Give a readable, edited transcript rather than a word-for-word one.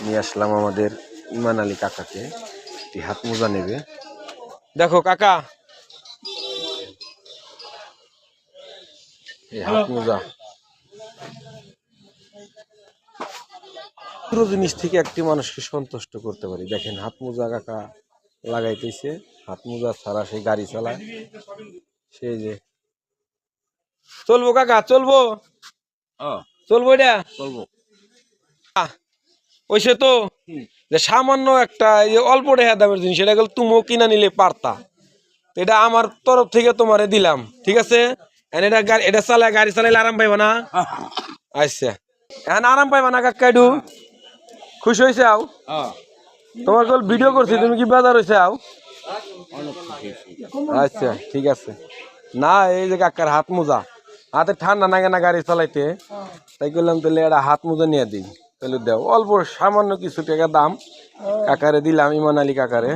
নিয়ে আসলাম আমাদের ইমান আলী কাকাকে, একটি হাত মোজা নেবে। দেখো কাকা, এই হাত মোজা পুরো জিনিস থেকে একটি মানুষকে সন্তুষ্ট করতে পারি। দেখেন হাত মোজা কাকা লাগাইতেছে, হাত মোজা ছাড়া সে গাড়ি চালায়। সেই যে চলবো কাকা, চলবো চলবো, এটা চলবো। ওইসে তো যে সামান্য একটা অল্প টাকা দামের জিনিস, এটা গেলে তুমিও কিনা নিলে পারতা। এটা আমার তরফ থেকে তোমারে দিলাম, ঠিক আছে? এটা এটা চালায়, গাড়ি চালাইলে আরাম পাইবা না? আচ্ছা, এখন আরাম পাইবা না কাকা? একটু খুশি হয়েছে? আও তোমার কল ভিডিও করছি, তুমি কি বাজার হয়েছে? আও আচ্ছা ঠিক আছে। না এই যে কাকার হাত মোজা, হাতে ঠান্ডা লাগে না গাড়ি চালাইতে, তাই করলাম তাহলে একটা হাত মোজা নিয়ে দিই। তাহলে দেও, অল্প সামান্য কিছু টাকা দাম কাকারে দিলাম, ইমান আলী কাকারে।